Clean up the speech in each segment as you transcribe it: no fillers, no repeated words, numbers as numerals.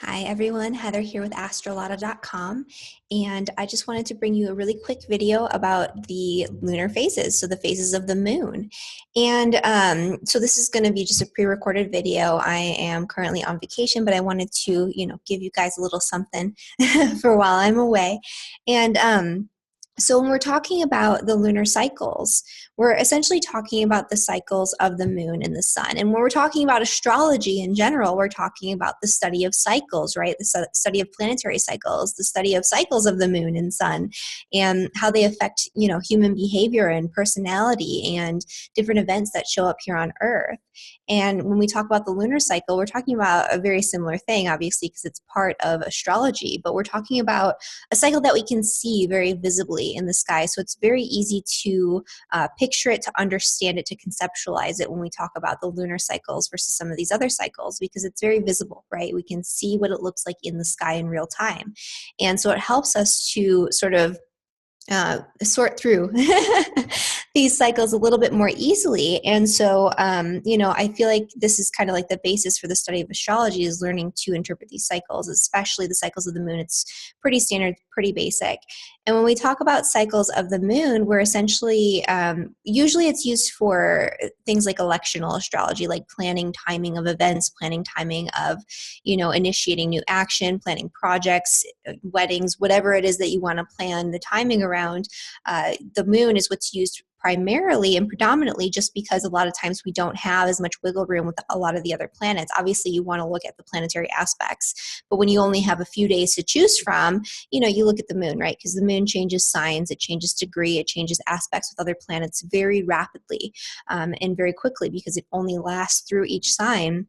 Hi everyone, Heather here with Astrology.com, and I just wanted to bring you a really quick video about the lunar phases, so the phases of the moon. And so this is going to be just a pre-recorded video. I am currently on vacation, but I wanted to, give you guys a little something for while I'm away. And so when we're talking about the lunar cycles, we're essentially talking about the cycles of the moon and the sun. And when we're talking about astrology in general, we're talking about the study of cycles, right? The study of planetary cycles, the study of cycles of the moon and sun, and how they affect, human behavior and personality and different events that show up here on Earth. And when we talk about the lunar cycle, we're talking about a very similar thing, obviously, because it's part of astrology, but we're talking about a cycle that we can see very visibly in the sky. So it's very easy to picture it, to understand it, to conceptualize it when we talk about the lunar cycles versus some of these other cycles, because it's very visible, right? We can see what it looks like in the sky in real time. And so it helps us to sort of sort through these cycles a little bit more easily. And so, I feel like this is kind of like the basis for the study of astrology, is learning to interpret these cycles, especially the cycles of the moon. It's pretty standard, pretty basic. And when we talk about cycles of the moon, we're essentially, usually it's used for things like electional astrology, like planning timing of events, planning timing of, initiating new action, planning projects, weddings, whatever it is that you want to plan the timing around. The moon is what's used primarily and predominantly, just because a lot of times we don't have as much wiggle room with a lot of the other planets. Obviously, you want to look at the planetary aspects, but when you only have a few days to choose from, you look at the moon, right? Because the moon changes signs, it changes degree, it changes aspects with other planets very rapidly and very quickly, because it only lasts through each sign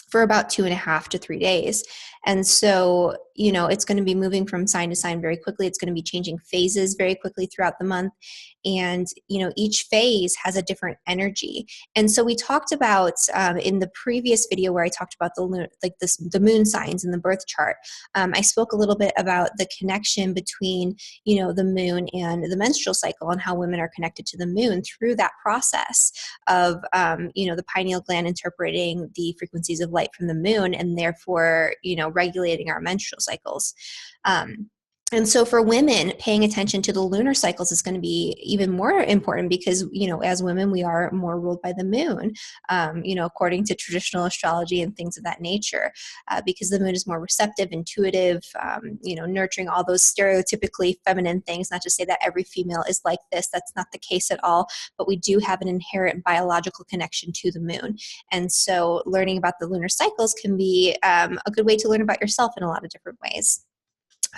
for about 2.5 to 3 days. And so, it's going to be moving from sign to sign very quickly. It's going to be changing phases very quickly throughout the month. And, each phase has a different energy. And so we talked about in the previous video where I talked about the moon signs in the birth chart, I spoke a little bit about the connection between, the moon and the menstrual cycle, and how women are connected to the moon through that process of, the pineal gland interpreting the frequencies of light from the moon, and therefore, regulating our menstrual cycles. And so for women, paying attention to the lunar cycles is going to be even more important, because, as women, we are more ruled by the moon, according to traditional astrology and things of that nature, because the moon is more receptive, intuitive, nurturing, all those stereotypically feminine things. Not to say that every female is like this, that's not the case at all, but we do have an inherent biological connection to the moon. And so learning about the lunar cycles can be a good way to learn about yourself in a lot of different ways.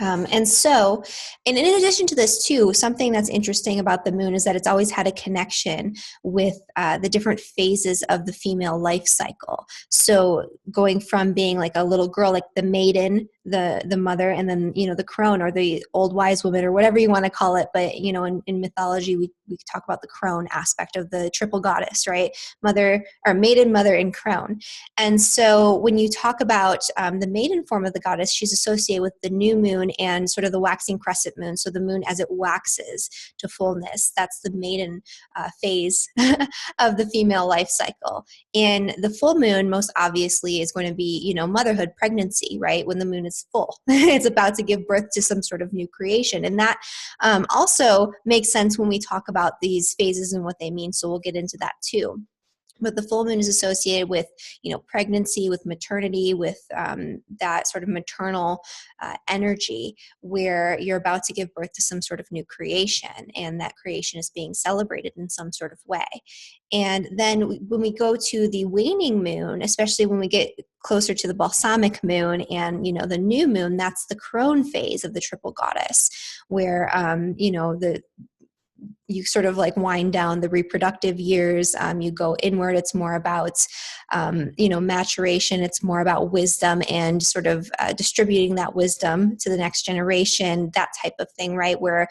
And in addition to this too, something that's interesting about the moon is that it's always had a connection with the different phases of the female life cycle. So going from being like a little girl, like the maiden, the mother, and then, the crone, or the old wise woman, or whatever you want to call it. But, in mythology, we talk about the crone aspect of the triple goddess, right? Mother, or maiden, mother, and crone. And so when you talk about the maiden form of the goddess, she's associated with the new moon and sort of the waxing crescent moon. So the moon as it waxes to fullness, that's the maiden phase of the female life cycle. And the full moon, most obviously, is going to be, motherhood, pregnancy, right? When the moon is full, it's about to give birth to some sort of new creation. And that also makes sense when we talk about these phases and what they mean. So we'll get into that too. But the full moon is associated with, pregnancy, with maternity, with that sort of maternal energy, where you're about to give birth to some sort of new creation, and that creation is being celebrated in some sort of way. And then when we go to the waning moon, especially when we get closer to the balsamic moon and, the new moon, that's the crone phase of the triple goddess, where, you sort of like wind down the reproductive years. You go inward. It's more about, maturation. It's more about wisdom and sort of distributing that wisdom to the next generation, that type of thing, right? Where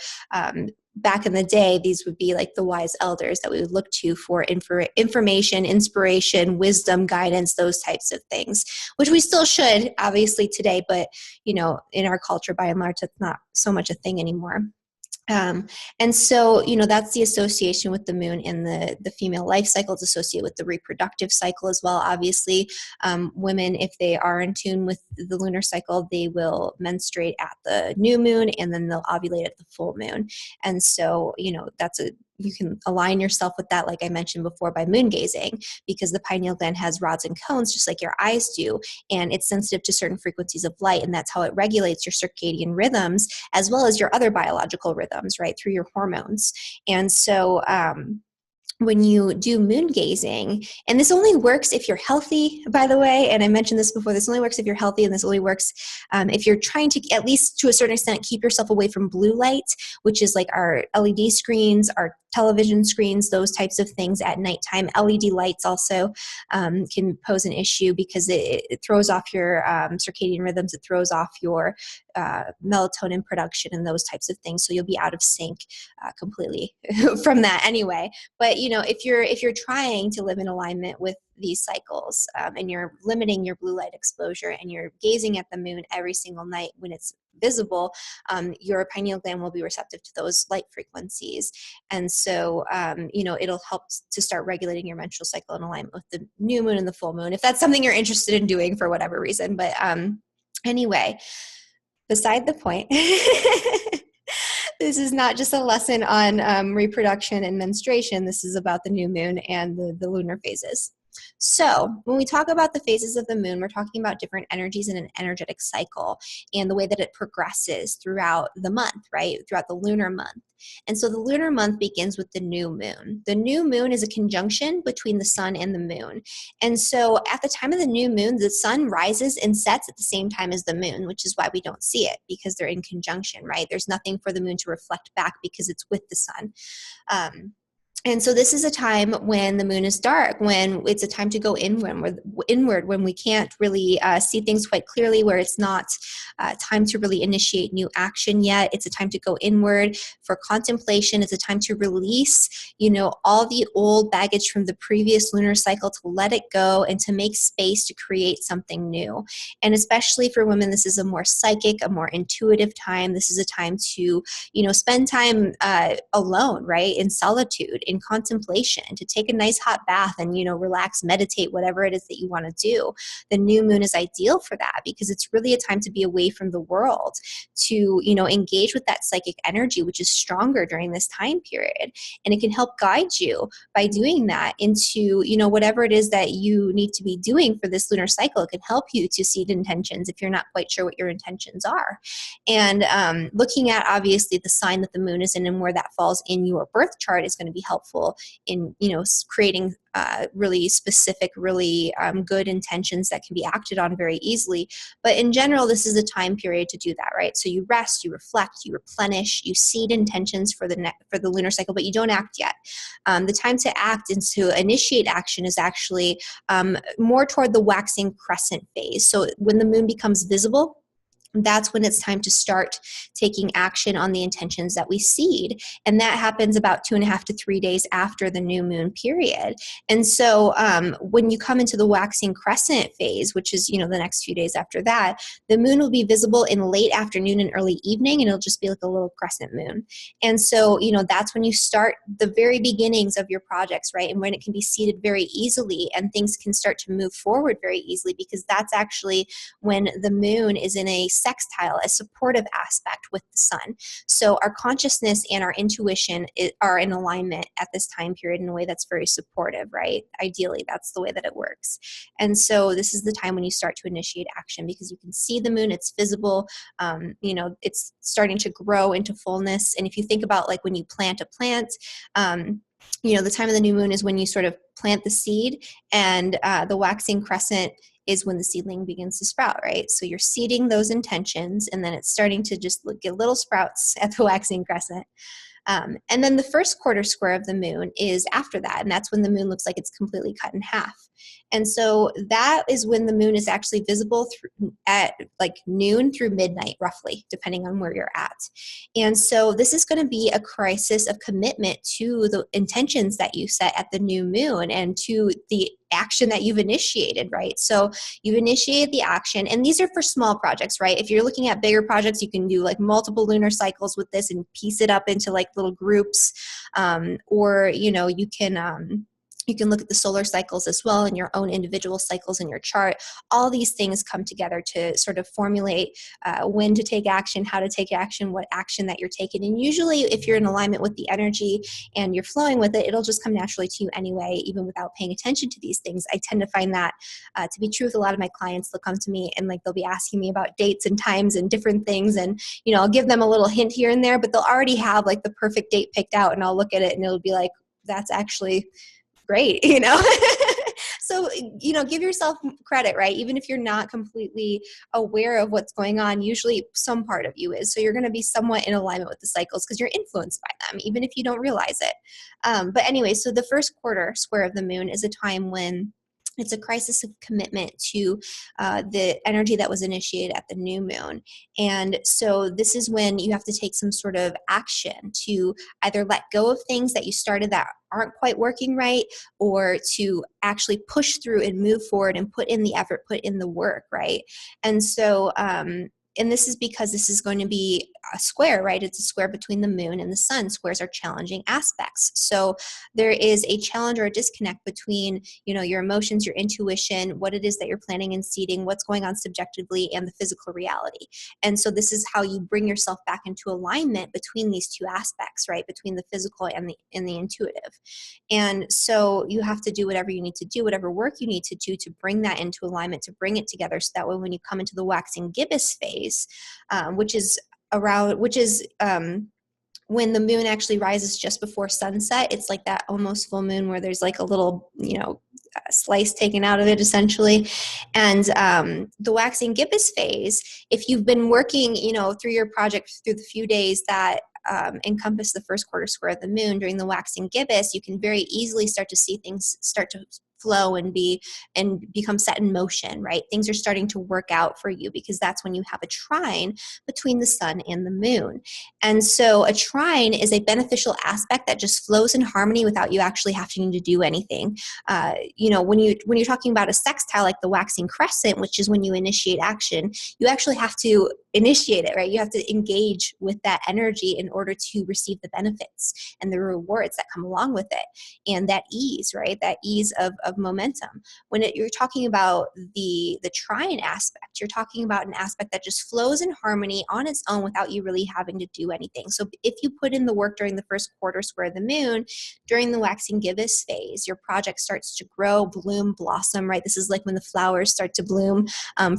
back in the day, these would be like the wise elders that we would look to for information, inspiration, wisdom, guidance, those types of things, which we still should, obviously, today. But, in our culture, by and large, that's not so much a thing anymore. And so, that's the association with the moon and the female life cycle. It's associated with the reproductive cycle as well. Obviously, women, if they are in tune with the lunar cycle, they will menstruate at the new moon and then they'll ovulate at the full moon. And so, you can align yourself with that, like I mentioned before, by moon gazing, because the pineal gland has rods and cones, just like your eyes do, and it's sensitive to certain frequencies of light, and that's how it regulates your circadian rhythms as well as your other biological rhythms, right, through your hormones. And so, when you do moon gazing, and this only works if you're healthy, by the way, and I mentioned this before, this only works if you're healthy, and this only works if you're trying to, at least to a certain extent, keep yourself away from blue light, which is like our LED screens, our television screens, those types of things at nighttime. LED lights also can pose an issue because it throws off your circadian rhythms, it throws off your melatonin production and those types of things. So you'll be out of sync completely from that anyway. But if you're trying to live in alignment with these cycles and you're limiting your blue light exposure and you're gazing at the moon every single night when it's visible, your pineal gland will be receptive to those light frequencies. And so, it'll help to start regulating your menstrual cycle in alignment with the new moon and the full moon, if that's something you're interested in doing for whatever reason. But anyway, beside the point, this is not just a lesson on reproduction and menstruation. This is about the new moon and the lunar phases. So when we talk about the phases of the moon, we're talking about different energies in an energetic cycle and the way that it progresses throughout the month, right? Throughout the lunar month. And so the lunar month begins with the new moon. The new moon is a conjunction between the sun and the moon. And so at the time of the new moon, the sun rises and sets at the same time as the moon, which is why we don't see it, because they're in conjunction, right? There's nothing for the moon to reflect back because it's with the sun. And so this is a time when the moon is dark, when it's a time to go inward, when we can't really see things quite clearly, where it's not time to really initiate new action yet. It's a time to go inward for contemplation. It's a time to release, all the old baggage from the previous lunar cycle, to let it go and to make space to create something new. And especially for women, this is a more psychic, a more intuitive time. This is a time to, spend time alone, right, in solitude, in contemplation, to take a nice hot bath and, relax, meditate, whatever it is that you want to do. The new moon is ideal for that because it's really a time to be away from the world, to, engage with that psychic energy, which is stronger during this time period. And it can help guide you by doing that into, whatever it is that you need to be doing for this lunar cycle. It can help you to seed intentions if you're not quite sure what your intentions are. And looking at, obviously, the sign that the moon is in and where that falls in your birth chart is going to be helpful in, creating really specific, really good intentions that can be acted on very easily. But in general, this is a time period to do that, right? So you rest, you reflect, you replenish, you seed intentions for the lunar cycle, but you don't act yet. The time to act and to initiate action is actually more toward the waxing crescent phase. So when the moon becomes visible, that's when it's time to start taking action on the intentions that we seed. And that happens about 2.5 to 3 days after the new moon period. And so when you come into the waxing crescent phase, which is, the next few days after that, the moon will be visible in late afternoon and early evening, and it'll just be like a little crescent moon. And so, that's when you start the very beginnings of your projects, right? And when it can be seeded very easily and things can start to move forward very easily, because that's actually when the moon is in a sextile, a supportive aspect with the sun. So our consciousness and our intuition are in alignment at this time period in a way that's very supportive, right? Ideally, that's the way that it works. And so this is the time when you start to initiate action, because you can see the moon, it's visible, it's starting to grow into fullness. And if you think about like when you plant a plant, the time of the new moon is when you sort of plant the seed, and the waxing crescent is when the seedling begins to sprout, right? So you're seeding those intentions, and then it's starting to just get little sprouts at the waxing crescent. And then the first quarter square of the moon is after that, and that's when the moon looks like it's completely cut in half. And so that is when the moon is actually visible at like noon through midnight, roughly, depending on where you're at. And so this is going to be a crisis of commitment to the intentions that you set at the new moon and to the action that you've initiated, right? So you've initiated the action, and these are for small projects, right? If you're looking at bigger projects, you can do like multiple lunar cycles with this and piece it up into like little groups, or you can look at the solar cycles as well and your own individual cycles in your chart. All these things come together to sort of formulate when to take action, how to take action, what action that you're taking. And usually if you're in alignment with the energy and you're flowing with it, it'll just come naturally to you anyway, even without paying attention to these things. I tend to find that to be true with a lot of my clients. They'll come to me and like they'll be asking me about dates and times and different things. And, I'll give them a little hint here and there, but they'll already have like the perfect date picked out, and I'll look at it and it'll be like, that's actually great, So, give yourself credit, right? Even if you're not completely aware of what's going on, usually some part of you is. So you're going to be somewhat in alignment with the cycles because you're influenced by them, even if you don't realize it. But anyway, so the first quarter square of the moon is a time when it's a crisis of commitment to the energy that was initiated at the new moon. And so this is when you have to take some sort of action to either let go of things that you started that aren't quite working right, or to actually push through and move forward and put in the effort, put in the work, right? And so, and this is because this is going to be a square, right? It's a square between the moon and the sun. Squares are challenging aspects. So there is a challenge or a disconnect between, your emotions, your intuition, what it is that you're planning and seeding, what's going on subjectively, and the physical reality. And so this is how you bring yourself back into alignment between these two aspects, right? Between the physical and the intuitive. And so you have to do whatever you need to do, whatever work you need to do to bring that into alignment, to bring it together. So that way when you come into the waxing gibbous phase, which is when the moon actually rises just before sunset. It's like that almost full moon where there's like a little, slice taken out of it essentially. And the waxing gibbous phase, if you've been working, through your project through the few days that encompass the first quarter square of the moon during the waxing gibbous, you can very easily start to see things start to flow and become set in motion, right? Things are starting to work out for you because that's when you have a trine between the sun and the moon. And so a trine is a beneficial aspect that just flows in harmony without you actually having to do anything. When you're talking about a sextile like the waxing crescent, which is when you initiate action, you actually have to initiate it, right? You have to engage with that energy in order to receive the benefits and the rewards that come along with it, and that ease, right? That ease of momentum. When you're talking about the trine aspect, you're talking about an aspect that just flows in harmony on its own without you really having to do anything. So if you put in the work during the first quarter square of the moon, during the waxing gibbous phase, your project starts to grow, bloom, blossom, right? This is like when the flowers start to bloom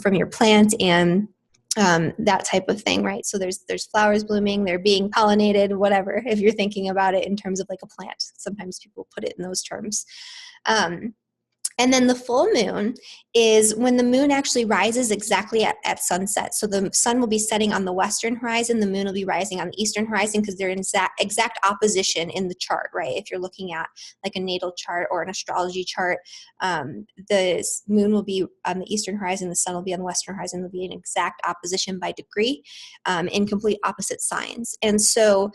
from your plant and that type of thing, right? So there's flowers blooming, they're being pollinated, whatever, if you're thinking about it in terms of like a plant. Sometimes people put it in those terms. And then the full moon is when the moon actually rises exactly at sunset. So the sun will be setting on the western horizon, the moon will be rising on the eastern horizon because they're in exact opposition in the chart, right? If you're looking at like a natal chart or an astrology chart, the moon will be on the eastern horizon, the sun will be on the western horizon. They'll be in exact opposition by degree, in complete opposite signs. And so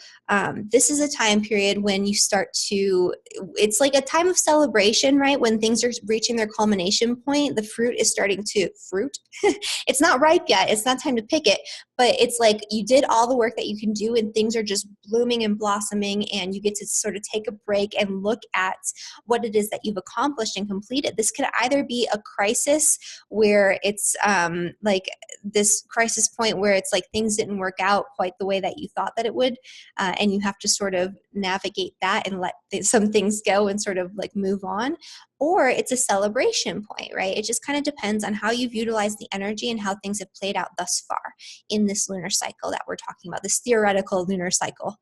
this is a time period when you start to, it's like a time of celebration, right? When things are reaching their culmination point, the fruit is starting to fruit. It's not ripe yet. It's not time to pick it, but it's like you did all the work that you can do and things are just blooming and blossoming, and you get to sort of take a break and look at what it is that you've accomplished and completed. This could either be a crisis where it's like this crisis point where it's like things didn't work out quite the way that you thought that it would, and you have to sort of navigate that and let some things go and sort of like move on. Or it's a celebration point, right? It just kind of depends on how you've utilized the energy and how things have played out thus far in this lunar cycle that we're talking about, this theoretical lunar cycle.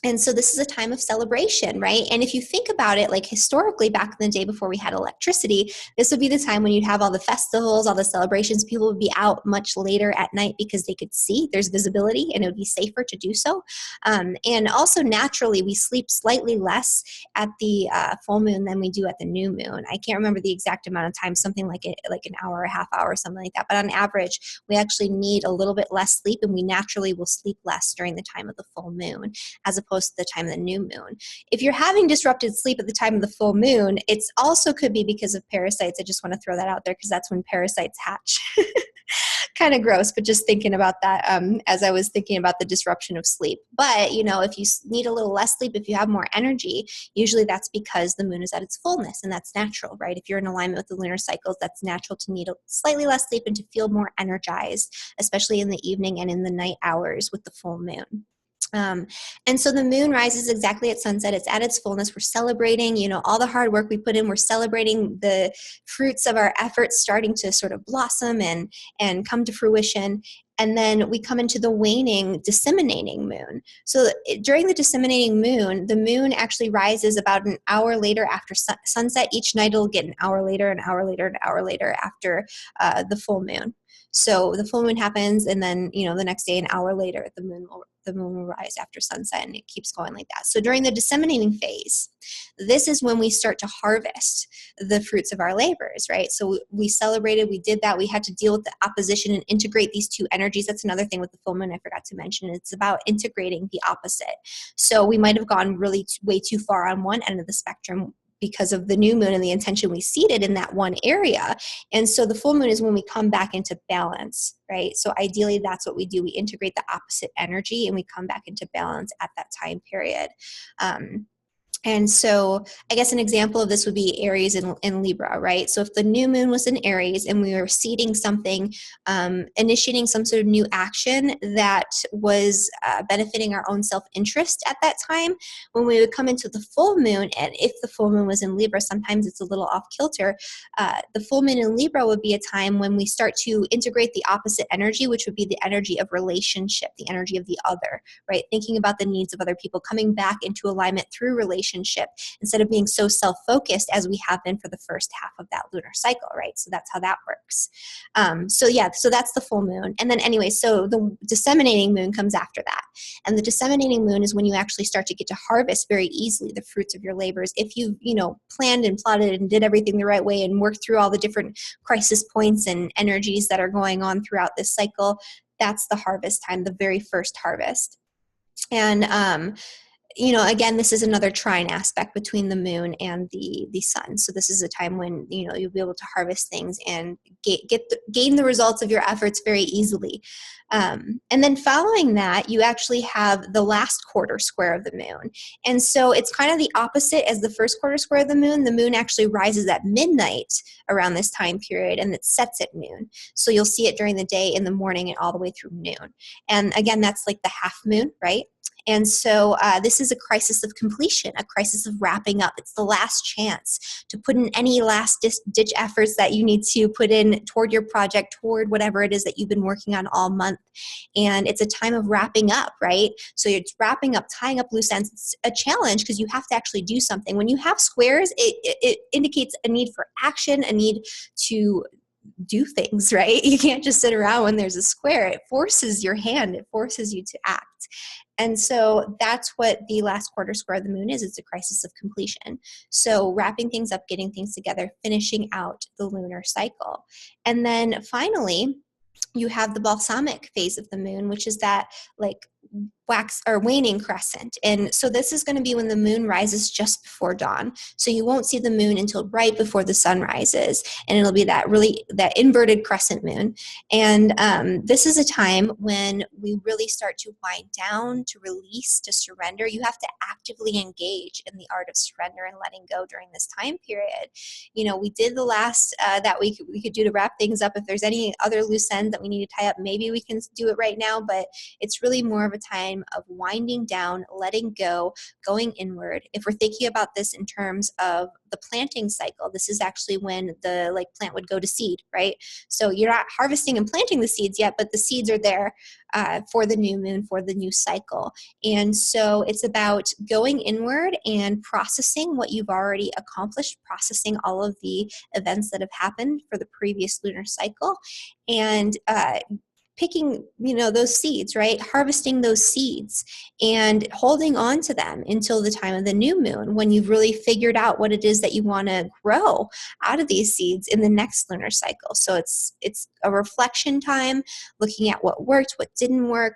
And so this is a time of celebration, right? And if you think about it, like historically back in the day before we had electricity, this would be the time when you'd have all the festivals, all the celebrations. People would be out much later at night because they could see, there's visibility, and it would be safer to do so. And also naturally, we sleep slightly less at the full moon than we do at the new moon. I can't remember the exact amount of time, something like an hour, a half hour, something like that. But on average, we actually need a little bit less sleep, and we naturally will sleep less during the time of the full moon, as opposed to the time of the new moon. If you're having disrupted sleep at the time of the full moon, it's also could be because of parasites. I just want to throw that out there because that's when parasites hatch. Kind of gross, but just thinking about that as I was thinking about the disruption of sleep. But, you know, if you need a little less sleep, if you have more energy, usually that's because the moon is at its fullness, and that's natural, right? If you're in alignment with the lunar cycles, that's natural to need slightly less sleep and to feel more energized, especially in the evening and in the night hours with the full moon. And so the moon rises exactly at sunset. It's at its fullness. We're celebrating, you know, all the hard work we put in. We're celebrating the fruits of our efforts starting to sort of blossom and come to fruition. And then we come into the waning, disseminating moon. So during the disseminating moon, the moon actually rises about an hour later after sunset. Each night it'll get an hour later, an hour later, an hour later after the full moon. So the full moon happens, and then, you know, the next day, an hour later, the moon will rise after sunset, and it keeps going like that. So during the disseminating phase, this is when we start to harvest the fruits of our labors, right? So we celebrated, we did that, we had to deal with the opposition and integrate these two energies. That's another thing with the full moon I forgot to mention. It's about integrating the opposite. So we might have gone really way too far on one end of the spectrum because of the new moon and the intention we seeded in that one area. And so the full moon is when we come back into balance, right? So ideally, that's what we do. We integrate the opposite energy and we come back into balance at that time period. And so I guess an example of this would be Aries and Libra, right? So if the new moon was in Aries and we were seeding something, initiating some sort of new action that was benefiting our own self-interest at that time, when we would come into the full moon, and if the full moon was in Libra, sometimes it's a little off kilter, the full moon in Libra would be a time when we start to integrate the opposite energy, which would be the energy of relationship, the energy of the other, right? Thinking about the needs of other people, coming back into alignment through relationship instead of being so self-focused as we have been for the first half of that lunar cycle, right? So that's how that works. So that's the full moon. And then anyway, so the disseminating moon comes after that. And the disseminating moon is when you actually start to get to harvest very easily the fruits of your labors. If you, planned and plotted and did everything the right way and worked through all the different crisis points and energies that are going on throughout this cycle, that's the harvest time, the very first harvest. And again, this is another trine aspect between the moon and the sun. So this is a time when, you'll be able to harvest things and gain the results of your efforts very easily. And then following that, you actually have the last quarter square of the moon. And so it's kind of the opposite as the first quarter square of the moon. The moon actually rises at midnight around this time period, and it sets at noon. So you'll see it during the day, in the morning, and all the way through noon. And again, that's like the half moon, right? And so this is a crisis of completion, a crisis of wrapping up. It's the last chance to put in any last ditch efforts that you need to put in toward your project, toward whatever it is that you've been working on all month. And it's a time of wrapping up, right? So it's wrapping up, tying up loose ends. It's a challenge because you have to actually do something. When you have squares, it indicates a need for action, a need to do things, right? You can't just sit around when there's a square. It forces your hand. It forces you to act. And so that's what the last quarter square of the moon is. It's a crisis of completion. So wrapping things up, getting things together, finishing out the lunar cycle. And then finally, you have the balsamic phase of the moon, which is that like wax or waning crescent. And so this is going to be when the moon rises just before dawn. So you won't see the moon until right before the sun rises. And it'll be that inverted crescent moon. And this is a time when we really start to wind down, to release, to surrender. You have to actively engage in the art of surrender and letting go during this time period. We did the last that we could do to wrap things up. If there's any other loose ends that we need to tie up, maybe we can do it right now, but it's really more of a time time of winding down, letting go, going inward. If we're thinking about this in terms of the planting cycle, this is actually when the plant would go to seed, right? So you're not harvesting and planting the seeds yet, but the seeds are there for the new moon, for the new cycle. And so it's about going inward and processing what you've already accomplished, processing all of the events that have happened for the previous lunar cycle, and picking, those seeds, right? Harvesting those seeds and holding on to them until the time of the new moon, when you've really figured out what it is that you want to grow out of these seeds in the next lunar cycle. So it's a reflection time, looking at what worked, what didn't work,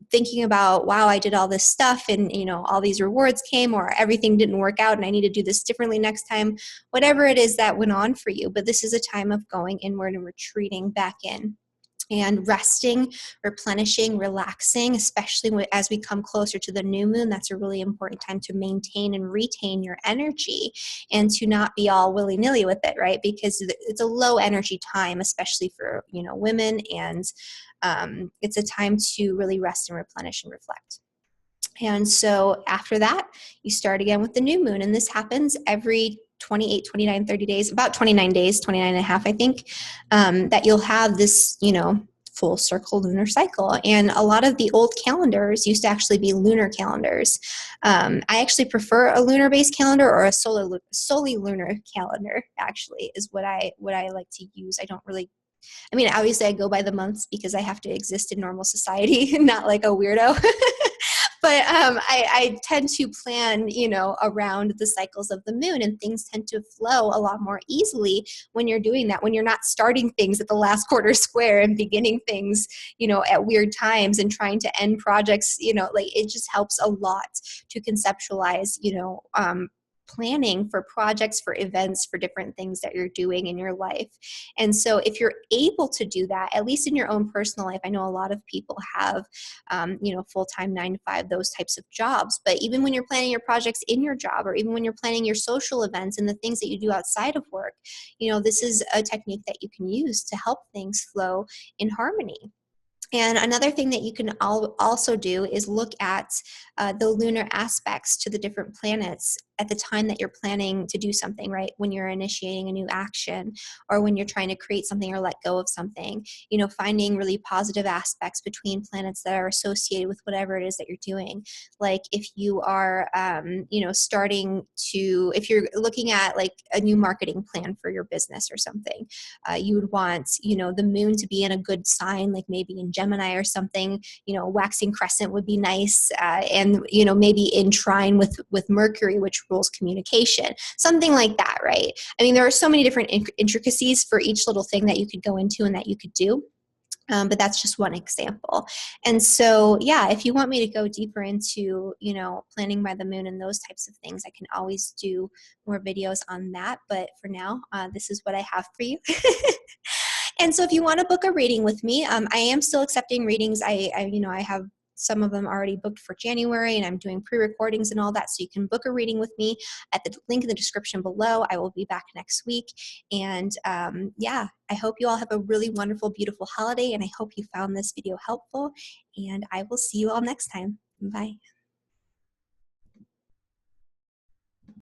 thinking about, wow, I did all this stuff and, all these rewards came, or everything didn't work out and I need to do this differently next time, whatever it is that went on for you. But this is a time of going inward and retreating back in and resting, replenishing, relaxing, especially as we come closer to the new moon. That's a really important time to maintain and retain your energy and to not be all willy-nilly with it, right? Because it's a low energy time, especially for, women, and it's a time to really rest and replenish and reflect. And so after that, you start again with the new moon. And this happens every 28, 29, 30 days, about 29 days, 29 and a half, I think, that you'll have this, full circle lunar cycle. And a lot of the old calendars used to actually be lunar calendars. I actually prefer a lunar-based calendar, or a solely lunar calendar, actually, is what I like to use. Obviously I go by the months because I have to exist in normal society, not like a weirdo. But I tend to plan, around the cycles of the moon, and things tend to flow a lot more easily when you're doing that, when you're not starting things at the last quarter square and beginning things, at weird times and trying to end projects, it just helps a lot to conceptualize, planning for projects, for events, for different things that you're doing in your life. And so if you're able to do that, at least in your own personal life, I know a lot of people have, full-time 9 to 5, those types of jobs. But even when you're planning your projects in your job, or even when you're planning your social events and the things that you do outside of work, this is a technique that you can use to help things flow in harmony. And another thing that you can also do is look at the lunar aspects to the different planets at the time that you're planning to do something, right? When you're initiating a new action, or when you're trying to create something or let go of something, finding really positive aspects between planets that are associated with whatever it is that you're doing. Like if you are, if you're looking at like a new marketing plan for your business or something, you would want, the moon to be in a good sign, like maybe in Gemini or something. Waxing crescent would be nice, and maybe in trine with Mercury, which rules communication, something like that, right? There are so many different intricacies for each little thing that you could go into and that you could do. But that's just one example. And so, yeah, if you want me to go deeper into, planning by the moon and those types of things, I can always do more videos on that. But for now, this is what I have for you. And so if you want to book a reading with me, I am still accepting readings. I have some of them already booked for January, and I'm doing pre-recordings and all that. So you can book a reading with me at the link in the description below. I will be back next week. And yeah, I hope you all have a really wonderful, beautiful holiday. And I hope you found this video helpful. And I will see you all next time. Bye.